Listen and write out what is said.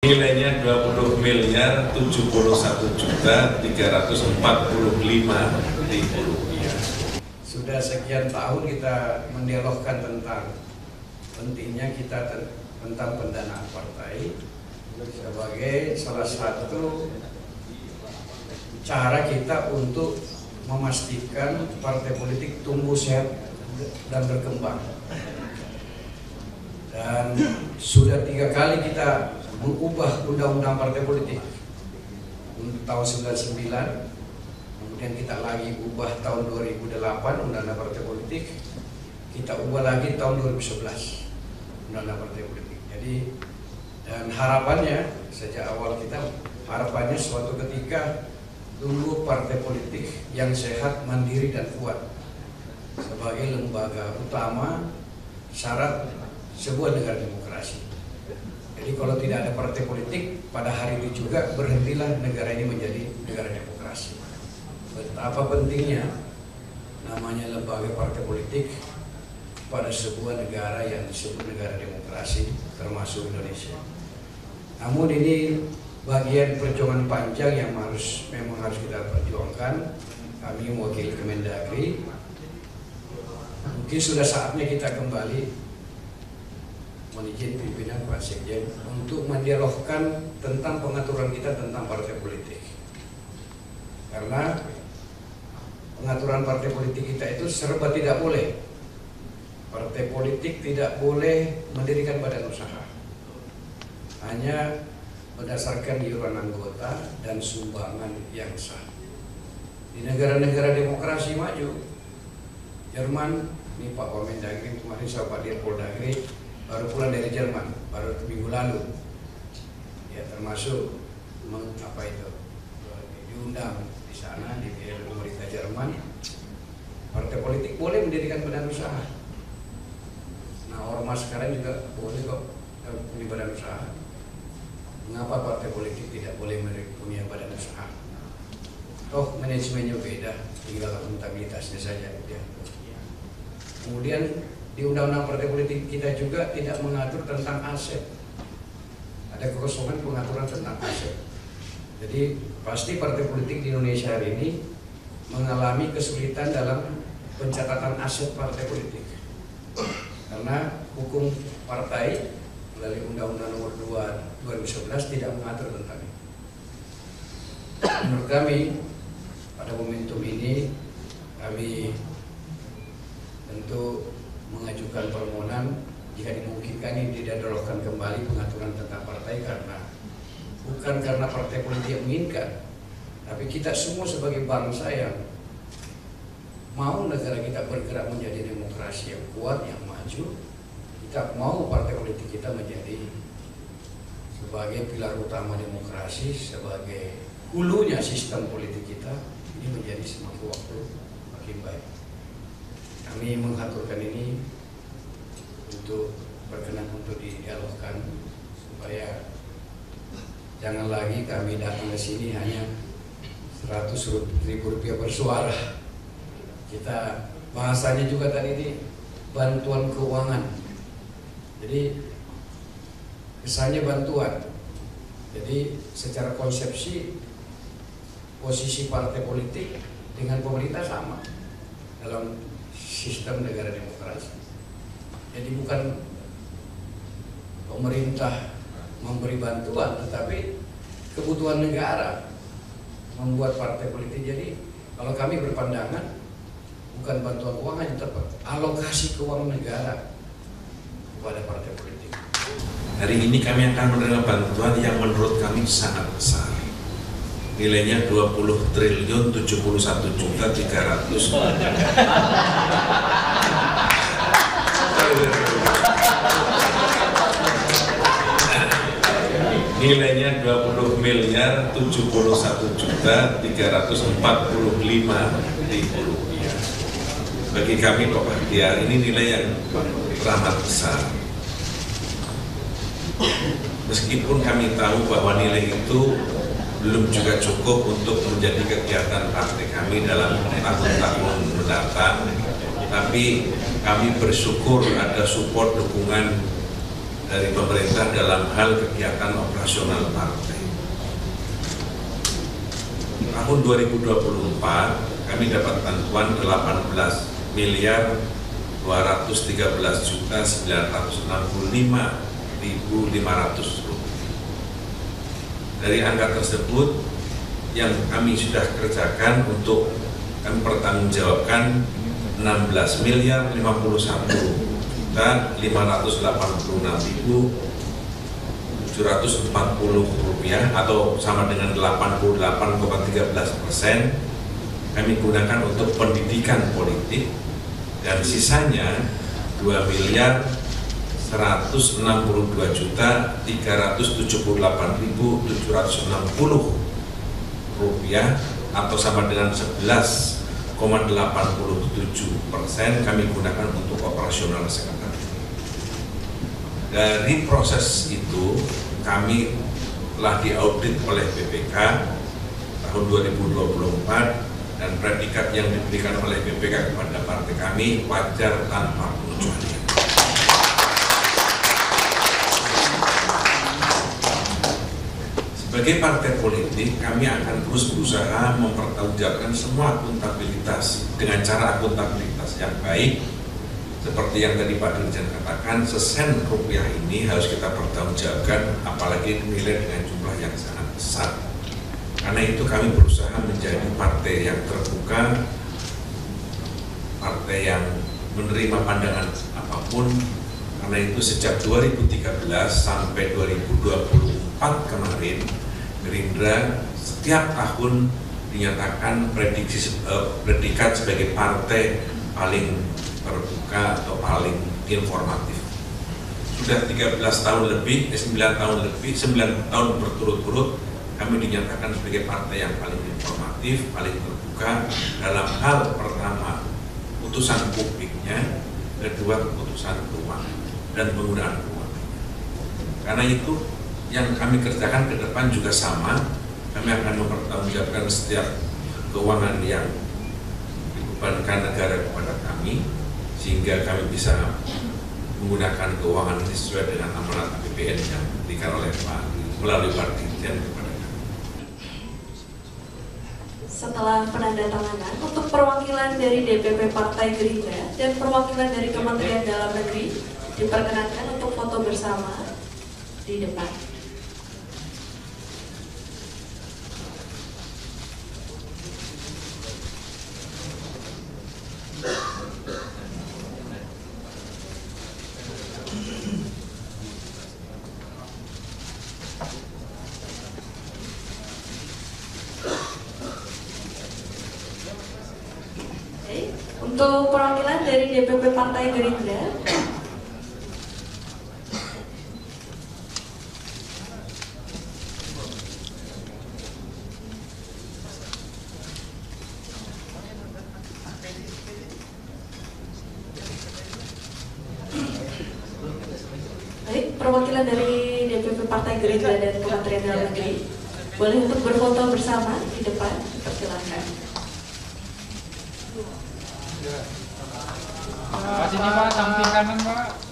Nilainya 20.071.345.000 rupiah. Sudah sekian tahun kita mendialogkan tentang pentingnya kita tentang pendanaan partai sebagai salah satu cara kita untuk memastikan partai politik tumbuh sehat dan berkembang. Dan sudah 3 kali kita mengubah undang-undang partai politik untuk tahun 99, kemudian kita lagi ubah tahun 2008 undang-undang partai politik, kita ubah lagi tahun 2011 undang-undang partai politik. Jadi dan harapannya sejak awal kita harapannya suatu ketika tumbuh partai politik yang sehat, mandiri dan kuat sebagai lembaga utama syarat sebuah negara demokrasi. Jadi kalau tidak ada partai politik, pada hari itu juga berhentilah negara ini menjadi negara demokrasi. Betapa pentingnya namanya lembaga partai politik pada sebuah negara yang disebut negara demokrasi, termasuk Indonesia. Namun ini bagian perjuangan panjang yang memang harus kita perjuangkan. Kami mewakili Kemendagri. Mungkin sudah saatnya kita kembali menizin pimpinan Pak Sekjen untuk mendialogkan tentang pengaturan kita tentang partai politik. Karena pengaturan partai politik kita itu serba tidak boleh. Partai politik tidak boleh mendirikan badan usaha. Hanya berdasarkan iuran anggota dan sumbangan yang sah. Di negara-negara demokrasi maju, Jerman, ini Pak Wamendagri kemarin sama Pak Dirpoldagri baru pulang dari Jerman, baru minggu lalu. Ya termasuk diundang di sana di pemerintah Jerman. Partai politik boleh mendirikan badan usaha. Nah, ormas sekarang juga boleh kok punya badan usaha. Mengapa partai politik tidak boleh punya badan usaha? Toh manajemennya beda, tinggal akuntabilitasnya saja. Ya. Kemudian di undang-undang partai politik kita juga tidak mengatur tentang aset. Ada kekosongan pengaturan tentang aset. Jadi pasti partai politik di Indonesia hari ini mengalami kesulitan dalam pencatatan aset partai politik. Karena hukum partai melalui Undang-Undang Nomor 2 2011 tidak mengatur tentang itu. Menurut kami pada momentum ini kami tentu mengajukan permohonan jika dimungkinkan ini didialogkan kembali pengaturan tentang partai, karena bukan karena partai politik yang menginginkan, tapi kita semua sebagai bangsa yang mau negara kita bergerak menjadi demokrasi yang kuat, yang maju. Kita mau partai politik kita menjadi sebagai pilar utama demokrasi, sebagai hulunya sistem politik kita, ini menjadi semakin waktu makin baik. Kami mengaturkan ini untuk berkenan untuk didialogkan supaya jangan lagi kami datang ke sini hanya 100.000 rupiah per suara. Kita bahasanya juga tadi ini bantuan keuangan. Jadi kesannya bantuan. Jadi secara konsepsi posisi partai politik dengan pemerintah sama dalam sistem negara demokrasi. Jadi bukan pemerintah memberi bantuan, tetapi kebutuhan negara membuat partai politik. Jadi kalau kami berpandangan bukan bantuan keuangan yang tepat, alokasi keuangan negara kepada partai politik. Hari ini kami akan menerima bantuan yang menurut kami sangat besar. Nilainya 20.071.300. Nilainya 20.071.345.000 rupiah. Bagi kami Pak Bahtiar ini nilai yang teramat besar. Meskipun kami tahu bahwa nilai itu belum juga cukup untuk menjadi kegiatan partai kami dalam tahun-tahun mendatang, tapi kami bersyukur ada support dukungan dari pemerintah dalam hal kegiatan operasional partai. Tahun 2024 kami dapat bantuan 18.213.965.500 rupiah. Dari angka tersebut yang kami sudah kerjakan untuk kami pertanggungjawabkan 16.551.586.740 rupiah atau sama dengan 88,13%. Kami gunakan untuk pendidikan politik, dan sisanya 2.162.378.760 rupiah atau sama dengan 11,87% kami gunakan untuk operasional sekretariat. Dari proses itu kami telah diaudit oleh BPK tahun 2024, dan predikat yang diberikan oleh BPK kepada partai kami wajar tanpa pengecualian. Sebagai partai politik, kami akan terus berusaha mempertanggungjawabkan semua akuntabilitas dengan cara akuntabilitas yang baik. Seperti yang tadi Pak Dirjen katakan, sesen rupiah ini harus kita pertanggungjawabkan, apalagi nilai dengan jumlah yang sangat besar. Karena itu kami berusaha menjadi partai yang terbuka, partai yang menerima pandangan apapun. Karena itu sejak 2013 sampai 2024 kemarin, Gerindra setiap tahun dinyatakan predikat sebagai partai paling terbuka atau paling informatif. Sudah 13 tahun lebih, 9 tahun berturut-turut kami dinyatakan sebagai partai yang paling informatif, paling terbuka dalam hal pertama putusan publiknya, kedua keputusan keuangan dan penggunaan keuangan. Karena itu yang kami kerjakan ke depan juga sama, kami akan mempertanggungjawabkan setiap keuangan yang dibebankan negara kepada kami, sehingga kami bisa menggunakan keuangan ini sesuai dengan amanat APBN yang diberikan oleh Pak melalui Pak Dirjen kepada kami. Setelah penandatanganan untuk perwakilan dari DPP Partai Gerindra dan perwakilan dari Kementerian Dalam Negeri diperkenankan untuk foto bersama di depan. Untuk perwakilan dari DPP Partai Gerindra, perwakilan dari DPP Partai Gerindra dan Kementerian Dalam Negeri boleh untuk berfoto bersama di depan, dipersilakan. Pak sini Pak, samping kanan Pak.